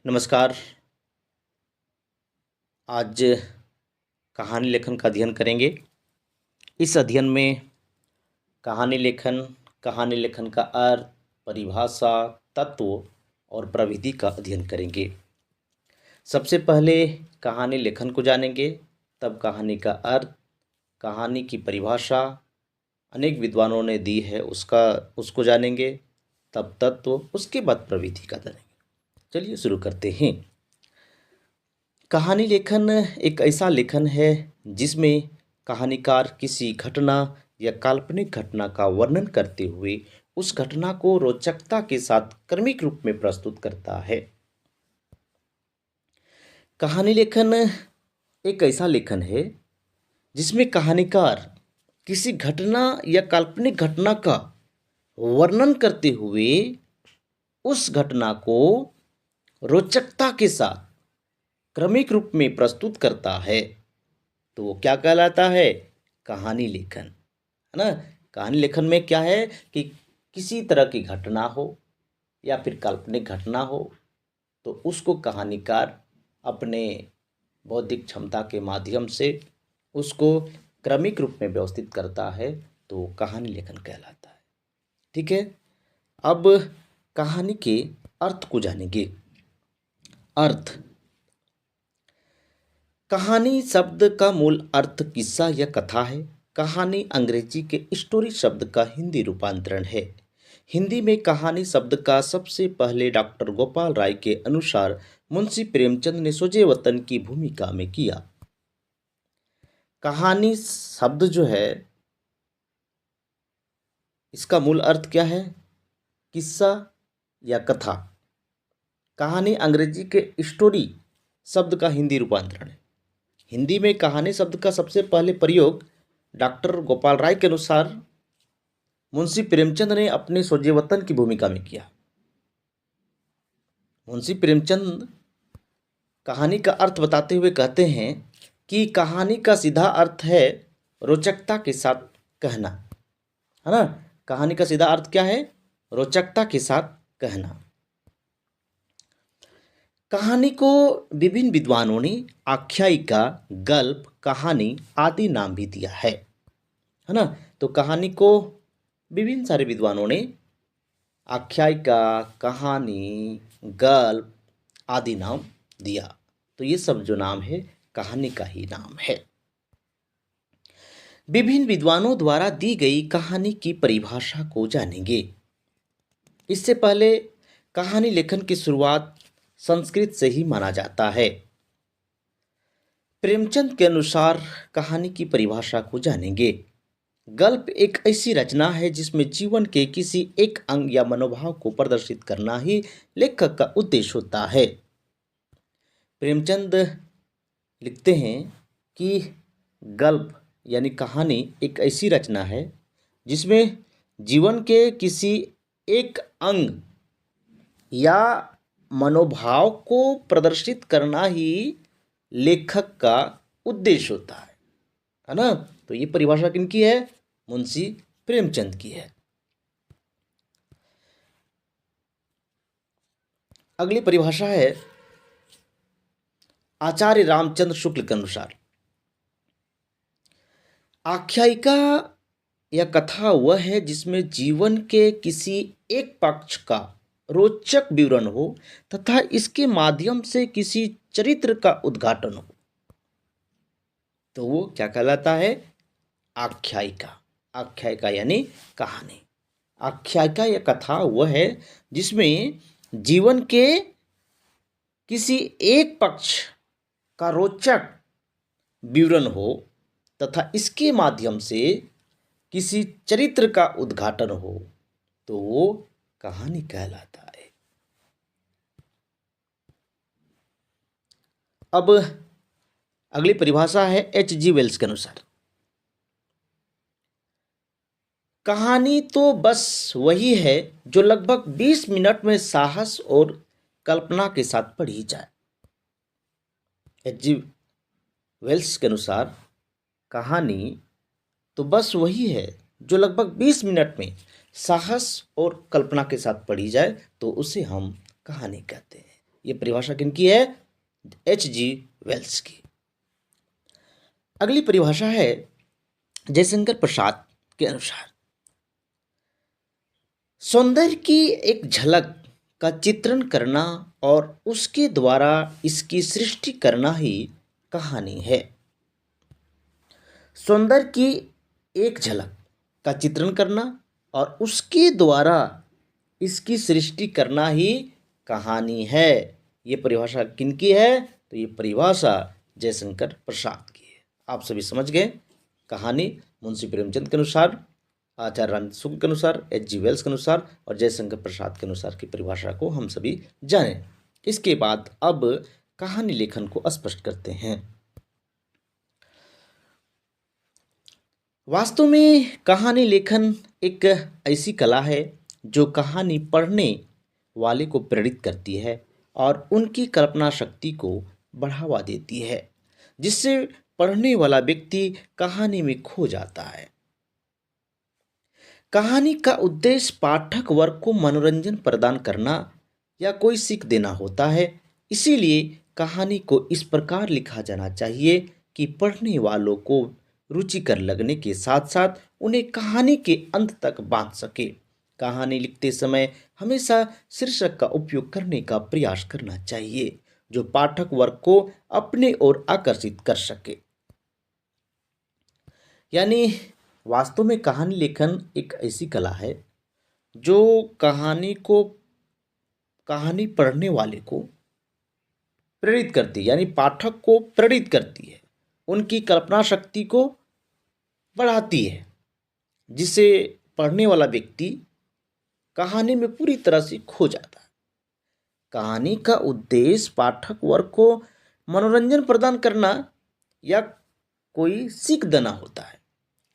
नमस्कार। आज कहानी लेखन का अध्ययन करेंगे। इस अध्ययन में कहानी लेखन का अर्थ, परिभाषा, तत्व और प्रविधि का अध्ययन करेंगे। सबसे पहले कहानी लेखन को जानेंगे, तब कहानी का अर्थ, कहानी की परिभाषा अनेक विद्वानों ने दी है उसको जानेंगे, तब तत्व, उसके बाद प्रविधि का जानेंगे। चलिए शुरू करते हैं। कहानी लेखन एक ऐसा लेखन है जिसमें कहानीकार किसी घटना या काल्पनिक घटना का वर्णन करते हुए उस घटना को रोचकता के साथ क्रमिक रूप में प्रस्तुत करता है। कहानी लेखन एक ऐसा लेखन है जिसमें कहानीकार किसी घटना या काल्पनिक घटना का वर्णन करते हुए उस घटना को रोचकता के साथ क्रमिक रूप में प्रस्तुत करता है, तो वो क्या कहलाता है? कहानी लेखन, है ना। कहानी लेखन में क्या है कि किसी तरह की घटना हो या फिर काल्पनिक घटना हो, तो उसको कहानीकार अपने बौद्धिक क्षमता के माध्यम से उसको क्रमिक रूप में व्यवस्थित करता है, तो कहानी लेखन कहलाता है। ठीक है। अब कहानी के अर्थ को जानेंगे। अर्थ, कहानी शब्द का मूल अर्थ किस्सा या कथा है। कहानी अंग्रेजी के स्टोरी शब्द का हिंदी रूपांतरण है। हिंदी में कहानी शब्द का सबसे पहले डॉक्टर गोपाल राय के अनुसार मुंशी प्रेमचंद ने सोजे वतन की भूमिका में किया। कहानी शब्द जो है, इसका मूल अर्थ क्या है? किस्सा या कथा। कहानी अंग्रेजी के स्टोरी शब्द का हिंदी रूपांतरण है। हिंदी में कहानी शब्द का सबसे पहले प्रयोग डॉक्टर गोपाल राय के अनुसार मुंशी प्रेमचंद ने अपने सोजे वतन की भूमिका में किया। मुंशी प्रेमचंद कहानी का अर्थ बताते हुए कहते हैं कि कहानी का सीधा अर्थ है रोचकता के साथ कहना, है ना। कहानी का सीधा अर्थ क्या है? रोचकता के साथ कहना। कहानी को विभिन्न विद्वानों ने आख्यायिका, गल्प, कहानी आदि नाम भी दिया है ना। तो कहानी को विभिन्न सारे विद्वानों ने आख्यायिका, कहानी, गल्प आदि नाम दिया। तो ये सब जो नाम है कहानी का ही नाम है। विभिन्न विद्वानों द्वारा दी गई कहानी की परिभाषा को जानेंगे। इससे पहले कहानी लेखन की शुरुआत संस्कृत से ही माना जाता है। प्रेमचंद के अनुसार कहानी की परिभाषा को जानेंगे। गल्प एक ऐसी रचना है जिसमें जीवन के किसी एक अंग या मनोभाव को प्रदर्शित करना ही लेखक का उद्देश्य होता है। प्रेमचंद लिखते हैं कि गल्प यानी कहानी एक ऐसी रचना है जिसमें जीवन के किसी एक अंग या मनोभाव को प्रदर्शित करना ही लेखक का उद्देश्य होता है ना। तो ये परिभाषा किनकी है? मुंशी प्रेमचंद की है। अगली परिभाषा है आचार्य रामचंद्र शुक्ल के अनुसार। आख्यायिका या कथा वह है जिसमें जीवन के किसी एक पक्ष का रोचक विवरण हो तथा इसके माध्यम से किसी चरित्र का उद्घाटन हो, तो वो क्या कहलाता है? आख्यायिका। आख्यायिका यानी कहानी। आख्यायिका या कथा वह है जिसमें जीवन के किसी एक पक्ष का रोचक विवरण हो तथा इसके माध्यम से किसी चरित्र का उद्घाटन हो, तो वो कहानी कहलाता है। अब अगली परिभाषा है H.G. वेल्स के अनुसार। कहानी तो बस वही है जो लगभग 20 मिनट में साहस और कल्पना के साथ पढ़ी जाए। H.G. वेल्स के अनुसार कहानी तो बस वही है जो लगभग 20 मिनट में साहस और कल्पना के साथ पढ़ी जाए, तो उसे हम कहानी कहते हैं। ये परिभाषा किनकी है? H.G. वेल्स की। अगली परिभाषा है जयशंकर प्रसाद के अनुसार, सौंदर्य की एक झलक का चित्रण करना और उसके द्वारा इसकी सृष्टि करना ही कहानी है। सौंदर्य की एक झलक का चित्रण करना और उसके द्वारा इसकी सृष्टि करना ही कहानी है। ये परिभाषा किनकी है? तो ये परिभाषा जयशंकर प्रसाद की है। आप सभी समझ गए। कहानी मुंशी प्रेमचंद के अनुसार, आचार्य रामचंद्र शुक्ल के अनुसार, H.G. वेल्स के अनुसार और जयशंकर प्रसाद के अनुसार की परिभाषा को हम सभी जानें। इसके बाद अब कहानी लेखन को स्पष्ट करते हैं। वास्तव में कहानी लेखन एक ऐसी कला है जो कहानी पढ़ने वाले को प्रेरित करती है और उनकी कल्पना शक्ति को बढ़ावा देती है, जिससे पढ़ने वाला व्यक्ति कहानी में खो जाता है। कहानी का उद्देश्य पाठक वर्ग को मनोरंजन प्रदान करना या कोई सीख देना होता है। इसीलिए कहानी को इस प्रकार लिखा जाना चाहिए कि पढ़ने वालों को रुचिकर लगने के साथ साथ उन्हें कहानी के अंत तक बांध सके। कहानी लिखते समय हमेशा शीर्षक का उपयोग करने का प्रयास करना चाहिए जो पाठक वर्ग को अपने ओर आकर्षित कर सके। यानी वास्तव में कहानी लेखन एक ऐसी कला है जो कहानी पढ़ने वाले को प्रेरित करती है, यानी पाठक को प्रेरित करती है, उनकी कल्पना शक्ति को बढ़ाती है, जिससे पढ़ने वाला व्यक्ति कहानी में पूरी तरह से खो जाता है। कहानी का उद्देश्य पाठक वर्ग को मनोरंजन प्रदान करना या कोई सीख देना होता है।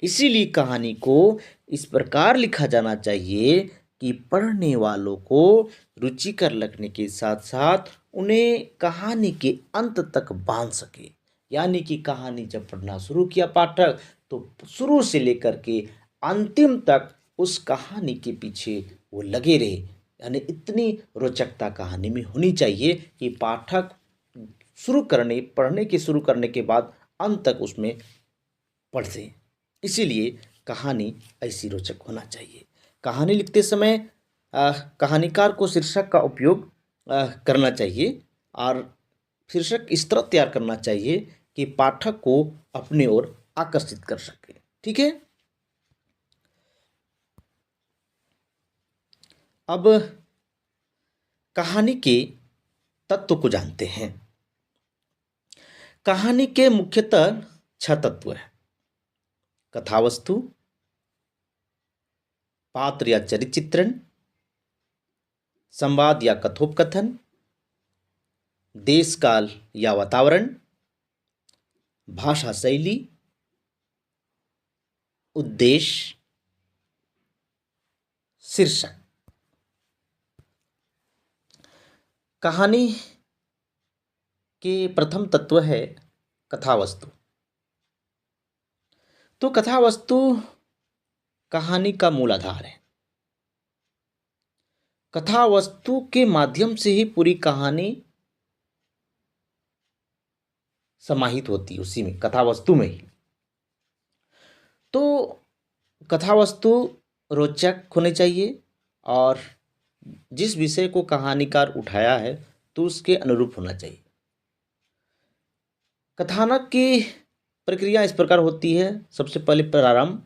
इसीलिए कहानी को इस प्रकार लिखा जाना चाहिए कि पढ़ने वालों को रुचिकर लगने के साथ साथ उन्हें कहानी के अंत तक बांध सके। यानी कि कहानी जब पढ़ना शुरू किया पाठक, तो शुरू से लेकर के अंतिम तक उस कहानी के पीछे वो लगे रहे। यानी इतनी रोचकता कहानी में होनी चाहिए कि पाठक पढ़ने के शुरू करने के बाद अंत तक उसमें पढ़ दें। इसीलिए कहानी ऐसी रोचक होना चाहिए। कहानी लिखते समय कहानीकार को शीर्षक का उपयोग करना चाहिए और शीर्षक इस तरह तैयार करना चाहिए कि पाठक को अपनी ओर आकर्षित कर सके। ठीक है। अब कहानी के तत्व को जानते हैं। कहानी के मुख्यतः 6 तत्व हैं: कथावस्तु, पात्र या चरित्र चित्रण, संवाद या कथोपकथन, देश काल या वातावरण, भाषा शैली, उद्देश्य, शीर्षक। कहानी के प्रथम तत्व है कथावस्तु। तो कथावस्तु कहानी का मूल आधार है। कथावस्तु के माध्यम से ही पूरी कहानी समाहित होती है, उसी में कथावस्तु में ही। तो कथावस्तु रोचक होनी चाहिए और जिस विषय को कहानीकार उठाया है तो उसके अनुरूप होना चाहिए। कथानक की प्रक्रिया इस प्रकार होती है: सबसे पहले प्रारंभ,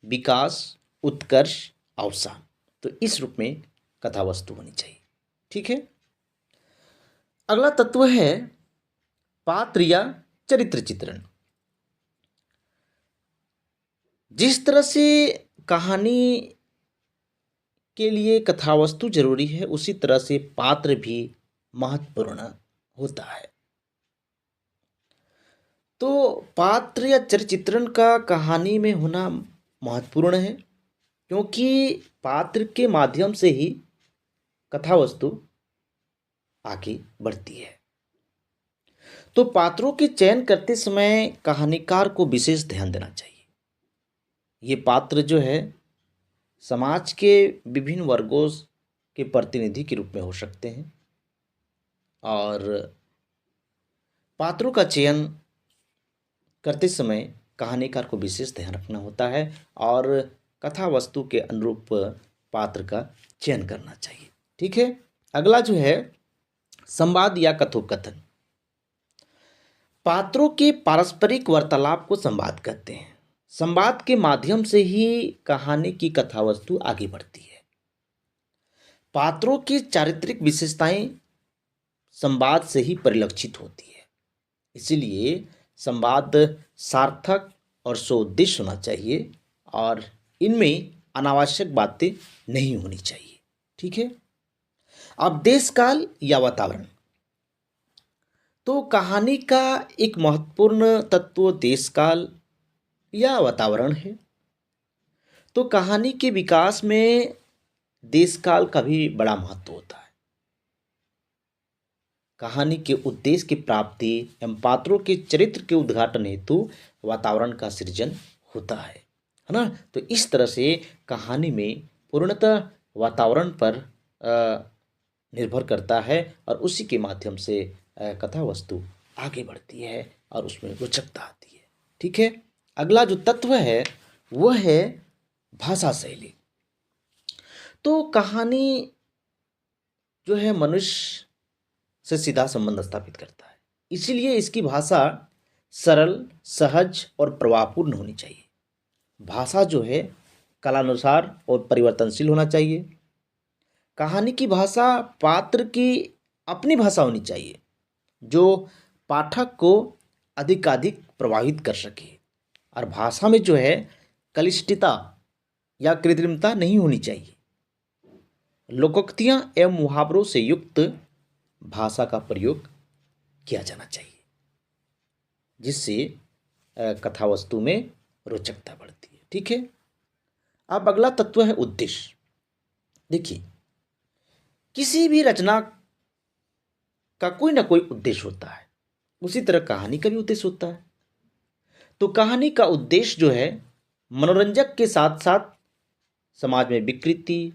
विकास, उत्कर्ष, अवसान। तो इस रूप में कथावस्तु होनी चाहिए। ठीक है। अगला तत्व है पात्र या चरित्र चित्रण। जिस तरह से कहानी के लिए कथावस्तु जरूरी है, उसी तरह से पात्र भी महत्वपूर्ण होता है। तो पात्र या चरित्र चित्रण का कहानी में होना महत्वपूर्ण है, क्योंकि पात्र के माध्यम से ही कथावस्तु आगे बढ़ती है। तो पात्रों के चयन करते समय कहानीकार को विशेष ध्यान देना चाहिए। ये पात्र जो है समाज के विभिन्न वर्गों के प्रतिनिधि के रूप में हो सकते हैं। और पात्रों का चयन करते समय कहानीकार को विशेष ध्यान रखना होता है और कथा वस्तु के अनुरूप पात्र का चयन करना चाहिए। ठीक है। अगला जो है संवाद या कथोपकथन। पात्रों के पारस्परिक वार्तालाप को संवाद कहते हैं। संवाद के माध्यम से ही कहानी की कथा वस्तु आगे बढ़ती है। पात्रों की चारित्रिक विशेषताएं संवाद से ही परिलक्षित होती है। इसीलिए संवाद सार्थक और सोउद्देश्य होना चाहिए और इनमें अनावश्यक बातें नहीं होनी चाहिए। ठीक है। अब देश काल या वातावरण। तो कहानी का एक महत्वपूर्ण तत्व देश काल या वातावरण है। तो कहानी के विकास में देश काल का भी बड़ा महत्व होता है। कहानी के उद्देश्य की प्राप्ति एवं पात्रों के चरित्र के उद्घाटन हेतु वातावरण का सृजन होता है ना। तो इस तरह से कहानी में पूर्णतः वातावरण पर निर्भर करता है और उसी के माध्यम से कथा वस्तु आगे बढ़ती है और उसमें रोचकता आती है। ठीक है। अगला जो तत्व है वह है भाषा शैली। तो कहानी जो है मनुष्य से सीधा संबंध स्थापित करता है। इसीलिए इसकी भाषा सरल, सहज और प्रभावपूर्ण होनी चाहिए। भाषा जो है कालानुसार और परिवर्तनशील होना चाहिए। कहानी की भाषा पात्र की अपनी भाषा होनी चाहिए जो पाठक को अधिकाधिक प्रभावित कर सके। और भाषा में जो है क्लिष्टता या कृत्रिमता नहीं होनी चाहिए। लोकोक्तियाँ एवं मुहावरों से युक्त भाषा का प्रयोग किया जाना चाहिए जिससे कथा वस्तु में रोचकता बढ़ती है। ठीक है। अब अगला तत्व है उद्देश्य। देखिए, किसी भी रचना का कोई ना कोई उद्देश्य होता है। उसी तरह कहानी का भी उद्देश्य होता है। तो कहानी का उद्देश्य जो है मनोरंजक के साथ साथ समाज में विकृति,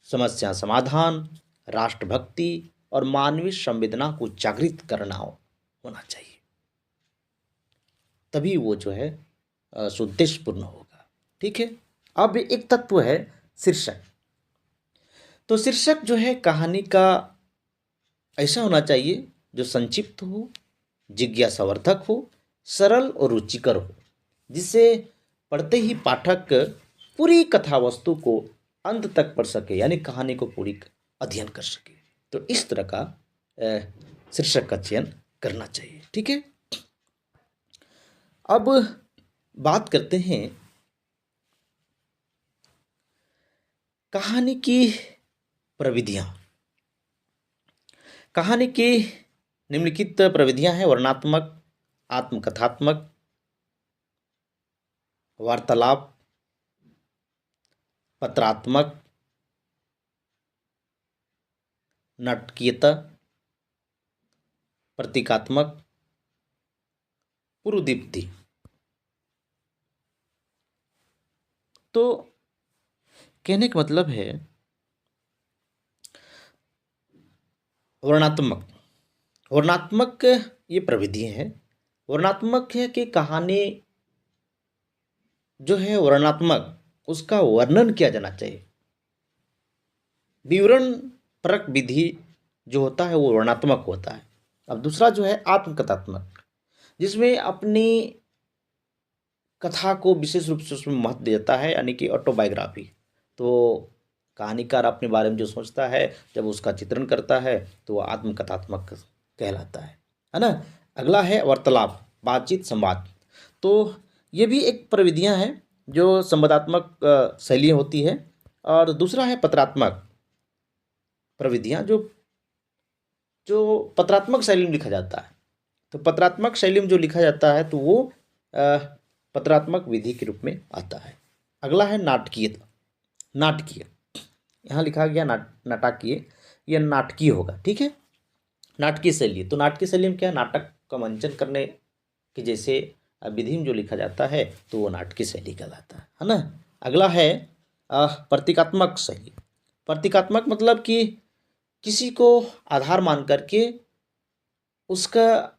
समस्या समाधान, राष्ट्रभक्ति और मानवीय संवेदना को जागृत करना होना चाहिए। तभी वो जो है सुउद्देश्यपूर्ण होगा। ठीक है। अब एक तत्व है शीर्षक। तो शीर्षक जो है कहानी का ऐसा होना चाहिए जो संक्षिप्त हो, जिज्ञासावर्धक हो, सरल और रुचिकर हो, जिससे पढ़ते ही पाठक पूरी कथा वस्तु को अंत तक पढ़ सके, यानी कहानी को पूरी अध्ययन कर सके। तो इस तरह का शीर्षक का चयन करना चाहिए। ठीक है। अब बात करते हैं कहानी की प्रविधियां। कहानी की निम्नलिखित प्रविधियां हैं: वर्णनात्मक, आत्मकथात्मक, वार्तालाप, पत्रात्मक, नाटकीयता, प्रतीकात्मक, पूर्वदीप्ति। तो कहने का मतलब है वर्णात्मक। वर्णात्मक ये प्रविधि है। वर्णात्मक है कि कहानी जो है वर्णनात्मक, उसका वर्णन किया जाना चाहिए। विवरण परक विधि जो होता है वो वर्णनात्मक होता है। अब दूसरा जो है आत्मकथात्मक, जिसमें अपनी कथा को विशेष रूप से उसमें महत्व देता है, यानी कि ऑटोबायोग्राफी। तो कहानीकार अपने बारे में जो सोचता है जब उसका चित्रण करता है तो वह आत्मकथात्मक कहलाता है ना। अगला है वार्तालाप, बातचीत, संवाद। तो ये भी एक प्रविधियां हैं जो संवादात्मक शैलियाँ होती है। और दूसरा है पत्रात्मक प्रविधियां जो जो पत्रात्मक शैली में लिखा जाता है। तो पत्रात्मक शैली में जो लिखा जाता है तो वो पत्रात्मक विधि के रूप में आता है। अगला है नाटकीयता। नाटकीय, यहाँ लिखा गया नाटकीय, यह नाटकीय होगा। ठीक है। नाटकीय शैली, तो नाटकीय शैली में क्या है, नाटक का मंचन करने के जैसे विधि में जो लिखा जाता है तो वो नाटकीय शैली कहलाता है ना। अगला है प्रतीकात्मक शैली। प्रतीकात्मक मतलब कि किसी को आधार मान करके उसका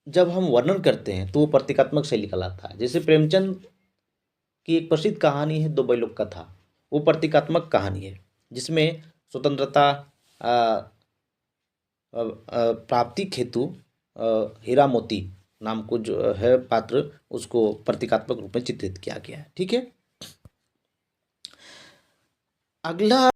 जब हम वर्णन करते हैं तो वो प्रतीकात्मक शैली कहलाता है। जैसे प्रेमचंद की एक प्रसिद्ध कहानी है दो बैलों का था, वो प्रतीकात्मक कहानी है जिसमें स्वतंत्रता प्राप्ति हेतु हीरा मोती नाम को जो है पात्र, उसको प्रतीकात्मक रूप में चित्रित किया गया है। ठीक है, अगला